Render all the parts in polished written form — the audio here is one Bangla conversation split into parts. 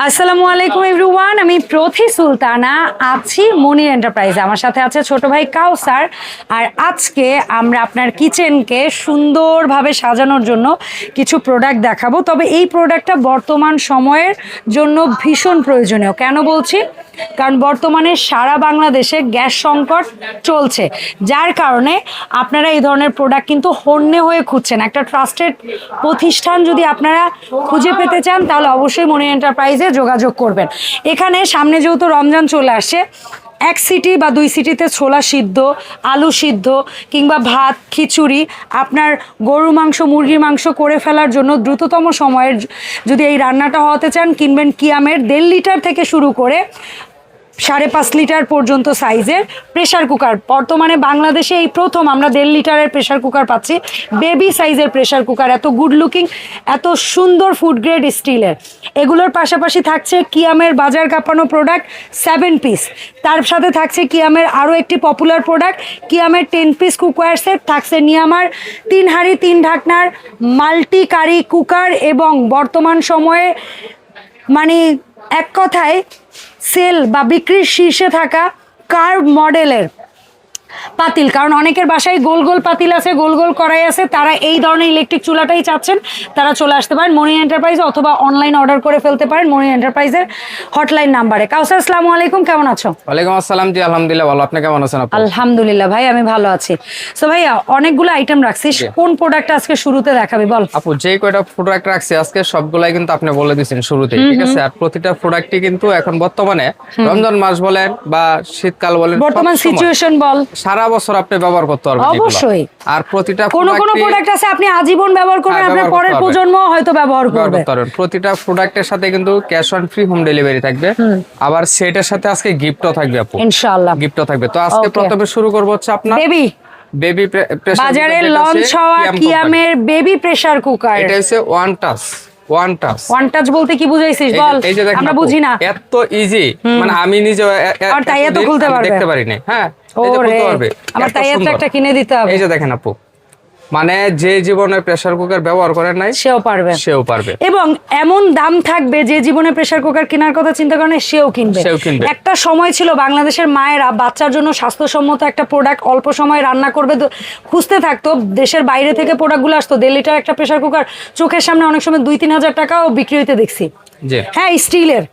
আসসালামু আলাইকুম এভরিওয়ান, আমি প্রথি সুলতানা আছি মনির এন্টারপ্রাইজে। আমার সাথে আছে ছোট ভাই কাউসার। আর আজকে আমরা আপনার কিচেনকে সুন্দরভাবে সাজানোর জন্য কিছু প্রোডাক্ট দেখাবো। তবে এই প্রোডাক্টটা বর্তমান সময়ের জন্য ভীষণ প্রয়োজনীয়। কেন বলছি? কারণ বর্তমানে সারা বাংলাদেশে গ্যাস সংকট চলছে, যার কারণে আপনারা এই ধরনের প্রোডাক্ট কিন্তু হন্যে হয়ে খুঁজছেন। একটা ট্রাস্টেড প্রতিষ্ঠান যদি আপনারা খুঁজে পেতে চান তাহলে অবশ্যই মনির এন্টারপ্রাইজে যোগাযোগ করবেন। এখানে সামনে যেহেতু রমজান চলে আসে, এক সিটি বা দুই সিটিতে ছোলা সিদ্ধ, আলু সিদ্ধ কিংবা ভাত, খিচুড়ি, আপনার গরুর মাংস, মুরগির মাংস করে ফেলার জন্য দ্রুততম সময়ের যদি এই রান্নাটা হতে চান, কিনবেন কিয়ামের 1.5 লিটার থেকে শুরু করে 5.5 লিটার পর্যন্ত সাইজের প্রেসার কুকার। বর্তমানে বাংলাদেশে এই প্রথম আমরা 1.5 লিটারের প্রেসার কুকার পাচ্ছি, বেবি সাইজের প্রেসার কুকার, এত গুড লুকিং, এত সুন্দর ফুড গ্রেড স্টিলের। এগুলোর পাশাপাশি থাকছে কিয়ামের বাজার কাঁপানো প্রোডাক্ট 7 পিস। তার সাথে থাকছে কিয়ামের আরও একটি পপুলার প্রোডাক্ট কিয়ামের 10 পিস কুকওয়্যার সেট, থাকছে নিয়ামার 3 হাঁড়ি 3 ঢাকনার মাল্টি কারি কুকার, এবং বর্তমান সময়ে মানে এক কথায় সেল বা বিক্রির শীর্ষে থাকা কার্ভ মডেলের পাতিল। কারণ অনেকের বাসায় গোল গোল পাতিল আছে, গোল গোল কড়াই আছে, তারা এই ধরনের ইলেকট্রিক চুলাটাই চাচ্ছেন, তারা চলে আসতে পারেন মনির এন্টারপ্রাইজে, অথবা অনলাইন অর্ডার করে ফেলতে পারেন মনির এন্টারপ্রাইজের হটলাইন নাম্বারে। কাউসার, আসসালামু আলাইকুম, কেমন আছো? ওয়ালাইকুম আসসালাম। জি আলহামদুলিল্লাহ ভালো, আপনি কেমন আছেন? আলহামদুলিল্লাহ ভাই, আমি ভালো আছি। সো ভাইয়া, অনেকগুলো আইটেম রাখছিস, কোন প্রোডাক্টটা আজকে শুরুতে দেখাবি বল? আপু, যে কয়টা প্রোডাক্ট রাখছি আজকে সবগুলাই কিন্তু আপনি বলে দিয়েছেন শুরুতে, ঠিক আছে? আর প্রতিটা প্রোডাক্টই কিন্তু এখন বর্তমানে রমজান মাস বলেন বা শীতকাল বলেন, বর্তমান সিচুয়েশন বল, সারা বছর আপনি ব্যবহার করতে পারবেন অবশ্যই। আর প্রতিটা কোনো প্রোডাক্ট আছে আপনি আজীবন ব্যবহার করবেন, আপনার পরের প্রজন্ম হয়তো ব্যবহার করবে। প্রতিটা প্রোডাক্টের সাথে কিন্তু cash on free home delivery থাকবে, আবার সেটার সাথে আজকে গিফটও থাকবে আপু, ইনশাআল্লাহ গিফটও থাকবে। তো আজকে প্রথমে শুরু করব হচ্ছে আপনার বেবি প্রেসার, বাজারে লঞ্চ হওয়া কিয়ামের বেবি প্রেসার কুকার। এটা হচ্ছে ওয়ান টাচ বলতে কি বুঝাইছিস বল? আমরা বুঝি না, এত ইজি, মানে আমি নিজে দেখতে পারি না। হ্যাঁ, এই যে খুলতে পারবে, আমার তাই একটা কিনে দিতে হবে। এই যে দেখেন আপু, মানে যে জীবনে প্রেসার কুকার ব্যবহার করেন নাই সেও পারবে। এবং এমন দাম থাকবে, যে জীবনে প্রেসার কুকার কেনার কথা চিন্তা করেন সেও কিনবে। একটা সময় ছিল বাংলাদেশের মায়েরা বাচ্চার জন্য স্বাস্থ্যসম্মত একটা প্রোডাক্ট অল্প সময় রান্না করবে খুঁজতে থাকতো, দেশের বাইরে থেকে প্রোডাক্টগুলো আসতো। 1.5 লিটার একটা প্রেসার কুকার চোখের সামনে অনেক সময় 2-3 হাজার টাকাও বিক্রি হইতে দেখছি। হ্যাঁ, স্টিলের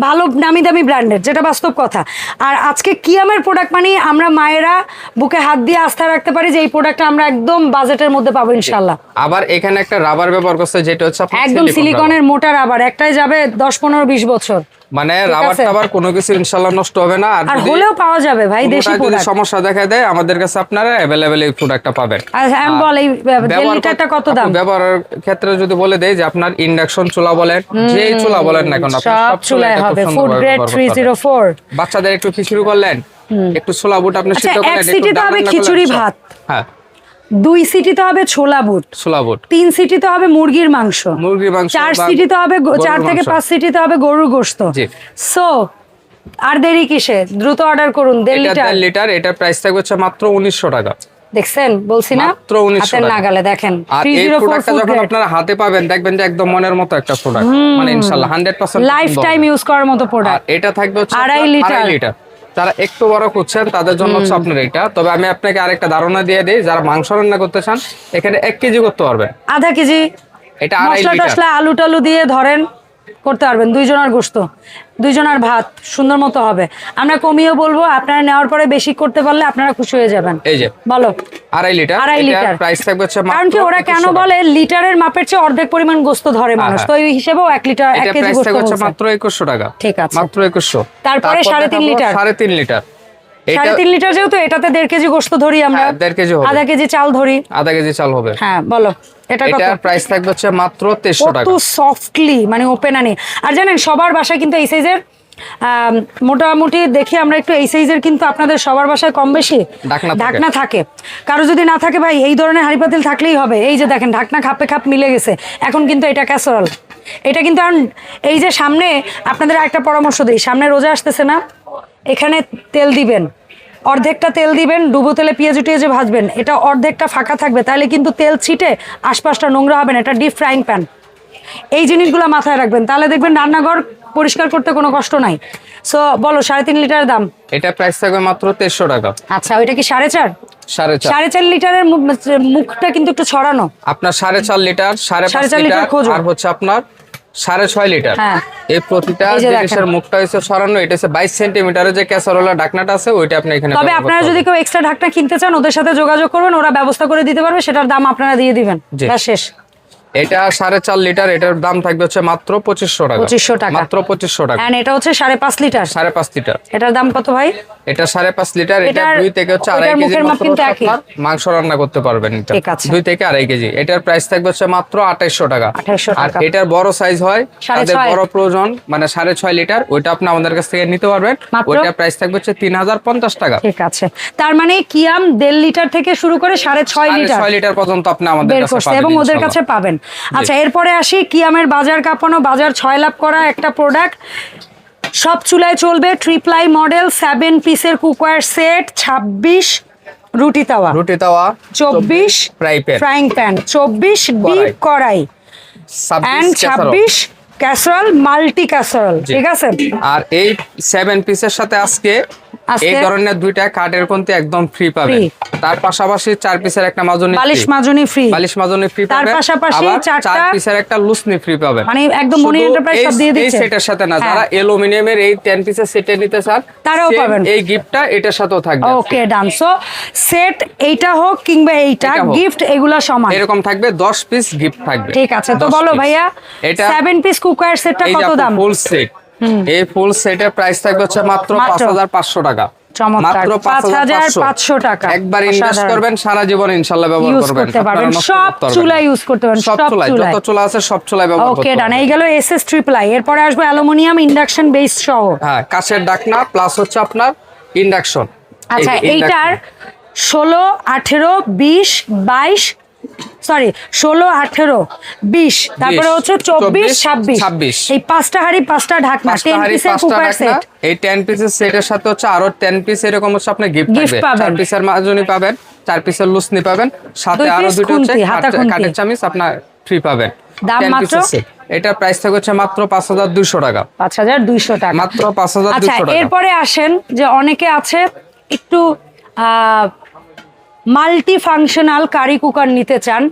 ভালো দামি দামি ব্র্যান্ডের, যেটা বাস্তব কথা। আর আজকে কিয়ামের প্রোডাক্ট মানে আমরা মায়েরা বুকে হাত দিয়ে আস্থা রাখতে পারি যে এই প্রোডাক্টটা আমরা একদম বাজেটের মধ্যে পাবো ইনশাআল্লাহ। আবার এখানে একটা রাবার ব্যবহার করছে, যেটা হচ্ছে একদম সিলিকনের মোটা রাবার, একটাই যাবে 10-15-20 বছর। মানে রাবার কোনো কিছু ইনশাআল্লাহ নষ্ট হবে না, আর হলেও পাওয়া যাবে ভাই দেশি প্রোডাক্ট। সমস্যা দেখা দেয় আমাদের কাছে আপনারা अवेलेबल এই প্রোডাক্টটা পাবেন। আর আমি বল, এই 1.5 লিটারটা কত দাম? ব্যবহারের ক্ষেত্রে যদি বলে দেই যে আপনার ইন্ডাকশন চুলা বলেন, যে চুলা বলেন না কেন, সব চুলায় হবে ফুড গ্রেড 304। বাচ্চাদের একটু খিচুড়ি করলেন, একটু ছোলা বুট আপনি সিদ্ধ করলেন, এক সিটিতে হবে খিচুড়ি ভাত, হ্যাঁ 2 সিটিতে হবে ছোলা বুট, 3 সিটিতে হবে মুরগির মাংস, 4 সিটিতে হবে 4 থেকে 5 সিটিতে হবে গরুর গোশত। সো আর দেরি কিসে, দ্রুত অর্ডার করুন। 1.5 লিটার এটার প্রাইস থাকবে হচ্ছে মাত্র 1900 টাকা। দেখছেন, বলছি না, মাত্র 1900 টাকা নাগালে। দেখেন, আর এই প্রোডাক্টটা যখন আপনারা হাতে পাবেন দেখবেন যে একদম মনের মতো একটা প্রোডাক্ট, মানে ইনশাআল্লাহ 100% লাইফ টাইম ইউজ করার মতো প্রোডাক্ট। এটা থাকবে হচ্ছে 2.5 লিটার। যারা একটু বড় খুঁজছেন তাদের জন্য হচ্ছে আপনার এটা। তবে আমি আপনাকে আরেকটা ধারণা দিয়ে দিই, যারা মাংস রান্না করতে চান এখানে 1 কেজি করতে পারবেন, আধা কেজি এটা 2.5 লিটার আলু টালু দিয়ে ধরেন করতে পারবেন। 2 জনের গোশত, 2 জনের ভাত সুন্দর মতো হবে। আমরা কমিয়েও বলবো, আপনারা নেওয়ার পরে বেশি করতে পারলে আপনারা খুশি হয়ে যাবেন। এই যে বলো 2.5 লিটার প্রাইস থাকবে হচ্ছে মাত্র। কারণ কি ওরা কেন বলে লিটারের মাপের চেয়ে অর্ধেক পরিমাণ গোশত ধরে মানুষ, তো এই হিসেবেও 1 লিটার 1 কেজি গোশত হচ্ছে মাত্র 2100 টাকা। ঠিক আছে, মাত্র 2100। তারপরে 3.5 লিটার, 3.5 লিটার 3.5 লিটার যেহেতু এটাতে 1.5 কেজি গোশত ধরি আমরা, 1.5 কেজি হবে, আধা কেজি চাল ধরি, আধা কেজি চাল হবে। হ্যাঁ বলো, এটা প্রাইস থাকবে হচ্ছে মাত্র 2300 টাকা। কত সফটলি, মানে ওপেন আনি। আর জানেন সবার বাসায় কিন্তু এই সাইজের মোটামুটি দেখি আমরা একটু এই সাইজের কিন্তু আপনাদের সবার বাসায় কম বেশি ঢাকনা থাকে। কারো যদি না থাকে ভাই এই ধরনের হাঁড়ি পাতিল থাকলেই হবে। এই যে দেখেন ঢাকনা খাপে খাপ মিলে গেছে। এখন কিন্তু এটা ক্যাসারোল, এটা কিন্তু এই যে সামনে আপনাদের একটা পরামর্শ দিই, সামনে রোজা আসতেছে না, এখানে তেল দিবেন, অর্ধেকটা তেল দিবেন, ডুবো তেলে পেঁয়াজ টিয়াজে ভাজবেন, এটা অর্ধেকটা ফাঁকা থাকবে, তাহলে কিন্তু তেল ছিটে আশপাশটা নোংরা হবে না। এটা ডিপ ফ্রাইং প্যান, এই জিনিসগুলো মাথায় রাখবেন, তাহলে দেখবেন রান্নাঘর পরিষ্কার করতে কোনো কষ্ট নাই। সো বলো 3.5 লিটারের দাম। এটা প্রাইস থাকবে মাত্র 2300 টাকা। আচ্ছা, ওইটা কি 4.5? 4.5 লিটারের মুখটা কিন্তু একটু ছড়ানো। আপনার 4.5 লিটার, 5.5 লিটার আর হচ্ছে আপনার 6.5 লিটার। এই প্রতিটা জিনিসের মুখটা হচ্ছে ছড়ানো। এটা হচ্ছে 22 সেন্টিমিটারের যে ক্যাসারোলা ঢাকনাটা আছে ওইটা আপনি এখানে। তবে আপনারা যদি কেউ এক্সট্রা ঢাকনা কিনতে চান ওদের সাথে যোগাযোগ করবেন, ওরা ব্যবস্থা করে দিতে পারবে, সেটার দাম আপনারা দিয়ে দিবেন, ব্যাস শেষ। এটা 4.5 লিটার, এটার দাম থাকবে হচ্ছে মাত্র 2500 টাকা। 2500 টাকা, মাত্র 2500 টাকা। এন্ড এটা হচ্ছে 5.5 লিটার। 5.5 লিটার, এটার দাম কত ভাই? এটা 5.5 লিটার। এটা 2 থেকে হচ্ছে 2.5 কেজি আপনার মাংস রান্না করতে পারবেন। এটা 2 থেকে 2.5 কেজি। এটার প্রাইস থাকবে হচ্ছে মাত্র 2800 টাকা। আর এটার বড় সাইজ হয়, তাদের বড় প্রয়োজন মানে 6.5 লিটার, ওইটা আপনি আমাদের কাছ থেকে নিতে পারবেন। ওইটার প্রাইস থাকবে হচ্ছে 3050 টাকা। ঠিক আছে, তার মানে কিয়াম 1.5 লিটার থেকে শুরু করে 6.5 লিটার পর্যন্ত আপনি আমাদের কাছে পাবেন এবং ওদের কাছে পাবেন। আচ্ছা, এরপরে আসি কিয়ামের বাজার কাঁপানো, বাজার 6 লাভ করা একটা প্রোডাক্ট, সব চুলায় চলবে, 3 মডেল 7 পিসের কুকওয়্যার সেট, 26 রুটি তাওয়া, 24 ফ্রাইং প্যান, 24 ডিপ কড়াই, 26 ক্যাসারোল, মাল্টি ক্যাসারোল। ঠিক আছে, আর এই 7 পিসের সাথে আজকে এই ধরনের 2টা কাঠের কোণতি একদম ফ্রি পাবেন। তার পাশাপাশি 4 পিসের একটা মাজনি, বালিশ মাজনি ফ্রি, তার পাশাপাশি 4 পিসের একটা লুসনি ফ্রি পাবেন। মানে একদম মনি এন্টারপ্রাইজ সব দিয়ে দিচ্ছে। এই সেটের সাথে না, যারা অ্যালুমিনিয়ামের এই 10 পিসের সেটে নিতে চান তারাও পাবেন। এই গিফটটা এটার সাথেও থাকবে। ওকে, ডান। সো সেট এইটা হোক কিংবা এইটা, গিফট এগুলা সমান এরকম থাকবে, 10 পিস গিফট থাকবে। ঠিক আছে, তো বলো ভাইয়া, এটা 7 পিস কুকওয়্যার সেটটা কত দাম? ফুল সেট, এই ফুল সেটের প্রাইস থাকবে হচ্ছে মাত্র 5500 টাকা। মাত্র 5500 টাকা। একবার ইনভেস্ট করবেন, সারা জীবন ইনশাআল্লাহ ব্যবহার করবেন। সব চুলায় ইউজ করতে পারবেন, সব চুলায়, যত চুলা আছে সব চুলায় ব্যবহার করতে পারবেন। ওকে, ডান। এই গেল এসএস ট্রিপল আই। এরপরে আসবে অ্যালুমিনিয়াম ইন্ডাকশন বেস সহ। হ্যাঁ, কাঁচের ঢাকনা প্লাস হচ্ছে আপনার ইন্ডাকশন। আচ্ছা, এইটার 16, 18, 20, 22, সরি 16, 18, 20, তারপরে হচ্ছে 24, 26, এই 5টা হাড়ি 5টা ঢাকনা, 10 পিসের কুকওয়্যার সেট। এই 10 পিসের সেটের সাথে হচ্ছে আরো 10 পিস এরকম হচ্ছে আপনি গিফট পাবেন। 4 পিসের মাজনি পাবেন, 4 পিসের লুসনি পাবেন, সাথে আরো দুটো হচ্ছে কাঠের চামিচ আপনার ফ্রি পাবেন। দাম মাত্র, এটার প্রাইস থাকবে হচ্ছে মাত্র 5200 টাকা। 5200 টাকা, মাত্র 5200 টাকা। এরপরে আসেন যে অনেকে আছে একটু মাল্টি ফাংশনাল কারি কুকার নিতে চান,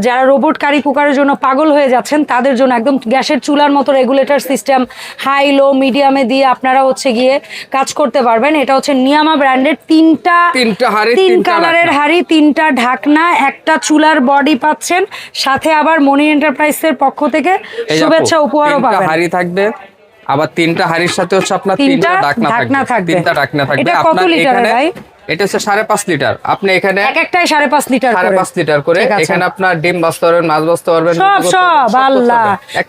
যারা রোবট কারি কুকারের জন্য পাগল হয়ে যাচ্ছেন তাদের জন্য একদম গ্যাসের চুলার মতো রেগুলেটর সিস্টেম, হাই লো মিডিয়ামে দিয়ে আপনারা হচ্ছে গিয়ে কাজ করতে পারবেন। এটা হচ্ছে নিয়ামা ব্র্যান্ডের 3 কালারের হাড়ি, 3টা ঢাকনা, একটা চুলার বডি পাচ্ছেন, সাথে আবার মনি এন্টারপ্রাইজের পক্ষ থেকে শুভেচ্ছা উপহারও পাবেন। হাড়ি থাকবে, আবার 3টা হাড়ির সাথে হচ্ছে আপনার 3টা ঢাকনা থাকবে। 3টা ঢাকনা থাকবে। এটা কত লিটারের ভাই? এটা হচ্ছে 5.5 লিটার। আপনি এখানে একটাই 5.5 লিটার করে, 5.5 লিটার করে এখানে আপনার ডিম ভাজতে পারবেন, মাছ ভাজতে পারবেন, সব আল্লাহ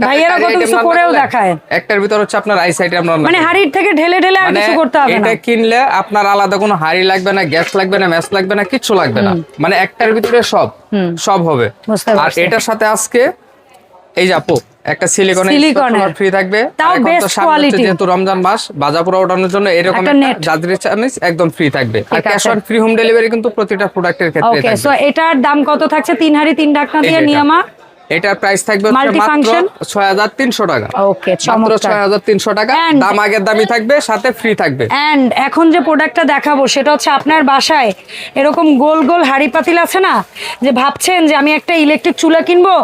ভাইয়ারা কত কিছু করেও দেখায়। একটার ভিতর হচ্ছে আপনার আইস আইটেম রান্না, মানে হাড়ির থেকে ঢেলে ঢেলে আর কিছু করতে হবে না। এটা কিনলে আপনার আলাদা কোনো হাড়ি লাগবে না, গ্যাস লাগবে না, ম্যাচ লাগবে না, কিছু লাগবে না, মানে একটার ভিতরে সব হবে। আর এটার সাথে আজকে এই যে আপু একটা সিলিকনের ফ্রি থাকবে, তাও বেস্ট কোয়ালিটি, যেহেতু রমজান মাস বাজার পুরো ওঠানোর জন্য এরকম একটা জাদরি চামিচ একদম ফ্রি থাকবে। আর cash on free home delivery কিন্তু প্রতিটা প্রোডাক্টের ক্ষেত্রে থাকবে। ওকে, সো এটার দাম কত থাকছে? 3 হাড়ি 3 ঢাকনা দিয়ে নিয়ামা, এটার প্রাইস থাকবে মাত্র 6300 টাকা। ওকে, মাত্র 6300 টাকা। দাম আগের দামই থাকবে, সাথে ফ্রি থাকবে। এন্ড এখন যে প্রোডাক্টটা দেখাবো সেটা হচ্ছে আপনার বাসায় এরকম গোল গোল হাড়ি পাতিল আছে না, যে ভাবছেন যে আমি একটা ইলেকট্রিক চুলা কিনবো,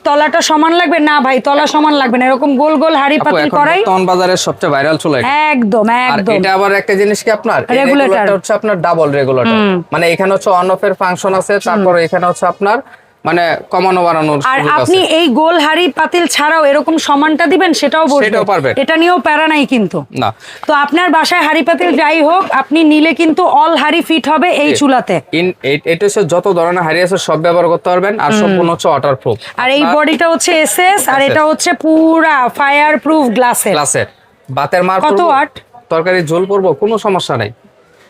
তলাটা সমান লাগবে না ভাই, তলা সমান লাগবে না, এরকম গোল গোল হাড়ি পাতিল করাই বর্তমান বাজারের সবচেয়ে ভাইরাল চুলা একদম। আর এটা আবার একটা জিনিস কি আপনার রেগুলেটর হচ্ছে আপনার ডাবল রেগুলেটর, মানে এখানে হচ্ছে অন অফ এর ফাংশন আছে, তারপর এখানে হচ্ছে আপনার মানে কমানো বাড়ানোর। আর আপনি এই গোল হাড়ি পাতিল ছাড়াও এরকম সমানটা দিবেন সেটাও পারবেন, এটা নিয়েও প্যারা নাই কিন্তু না। তো আপনার বাসায় হাড়ি পাতিল যাই হোক আপনি নিলে কিন্তু অল হাড়ি ফিট হবে এই চুলাতে। এটা হচ্ছে যত ধরনের হাড়ি আছে সব ব্যবহার করতে পারবেন, আর সম্পূর্ণ হচ্ছে ওয়াটারপ্রুফ। আর এই বডিটা হচ্ছে এসএস, আর এটা হচ্ছে পুরা ফায়ার প্রুফ গ্লাসের। বাতের মার কত ওয়াট তরকারি ঝোল পড়বো কোনো সমস্যা নাই,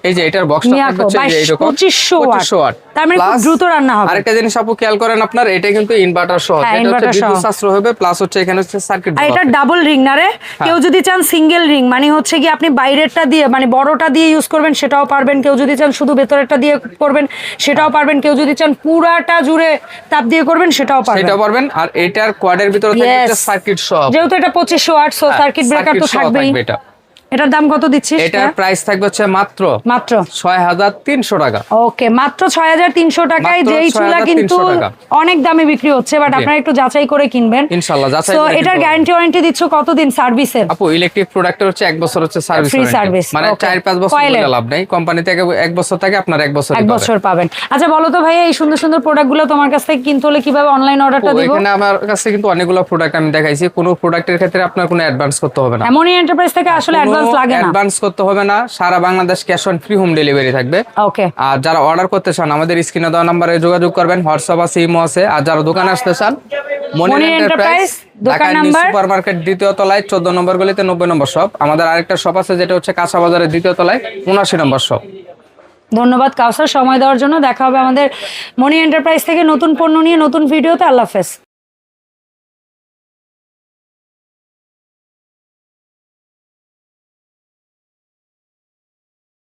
এই যে এটার বক্সটা থাকবে হচ্ছে এইরকম 2500 ওয়াট। তার মানে খুব দ্রুত রান্না হবে। আরেকটা জিনিস আপু খেয়াল করেন আপনার, এটা কিন্তু ইনভার্টার সহ, এটা হচ্ছে বিদ্যুৎ সাশ্রয় হবে, প্লাস হচ্ছে এখানে হচ্ছে সার্কিট। আর এটা ডাবল রিং না রে? কেউ যদি চান সিঙ্গেল রিং, মানে হচ্ছে কি আপনি বাইরেরটা দিয়ে মানে বড়টা দিয়ে ইউজ করবেন সেটাও পারবেন, কেউ যদি চান শুধু ভেতরেরটা দিয়ে করবেন সেটাও পারবেন, কেউ যদি চান পুরাটা জুড়ে তাপ দিয়ে করবেন সেটাও পারবেন। আর এটার কোয়াডের ভিতরে থাকবে সার্কিট সহ, যেহেতু এটা 2500 ওয়াট, সো সার্কিট ব্রেকার তো থাকবেই। এটার দাম কত দিচ্ছিস? এটার প্রাইস থাকবে হচ্ছে মাত্র 6300 টাকা। ওকে, মাত্র 6300 টাকায় যেই চুলা কিন্তু অনেক দামে বিক্রি হচ্ছে, বাট আপনারা একটু যাচাই করে কিনবেন ইনশাআল্লাহ। যাচাই করে। তো এটার গ্যারান্টি ওয়ারেন্টি দিচ্ছ কতদিন সার্ভিসের? আপু ইলেকট্রিক প্রোডাক্টের হচ্ছে 1 বছর হচ্ছে সার্ভিস ওয়ারেন্টি, মানে 4-5 বছর বলে লাভ নাই। কোম্পানি থেকে 1 বছর থাকে, আপনার 1 বছর পাবেন। আচ্ছা বলো তো ভাইয়া, এই সুন্দর সুন্দর প্রোডাক্টগুলো তোমার কাছ থেকে কিনতে হলে কিভাবে অনলাইন অর্ডারটা দিব? এখানে আমার কাছে কিন্তু অনেকগুলো প্রোডাক্ট আমি দেখাইছি, কোনো প্রোডাক্টের ক্ষেত্রে আপনার কোনো অ্যাডভান্স করতে হবে না। মনি এন্টারপ্রাইজ থেকে আসলে অ্যাডভান্স লাগে না, অ্যাডভান্স করতে হবে না। সারা Bangladesh cash on free home delivery থাকবে। ওকে। আর যারা অর্ডার করতে চান আমাদের স্ক্রিনে দেওয়া নম্বরে যোগাযোগ করবেন, হোয়াটসঅ্যাপ আছে, ইমো আছে। আর যারা দোকানে আসতে চান, মনি এন্টারপ্রাইজ, দোকান নাম্বার সুপারমার্কেট 2য় তলায় 14 নম্বর গলিতে 90 নম্বর শপ। আমাদের আরেকটা শপ আছে যেটা হচ্ছে কাঁচা বাজারের 2য় তলায় 79 নম্বর শপ। ধন্যবাদ কাউসার সময় দেওয়ার জন্য। দেখা হবে আমাদের মনি এন্টারপ্রাইজ থেকে নতুন পণ্য নিয়ে নতুন ভিডিওতে। আল্লাহ হাফেজ।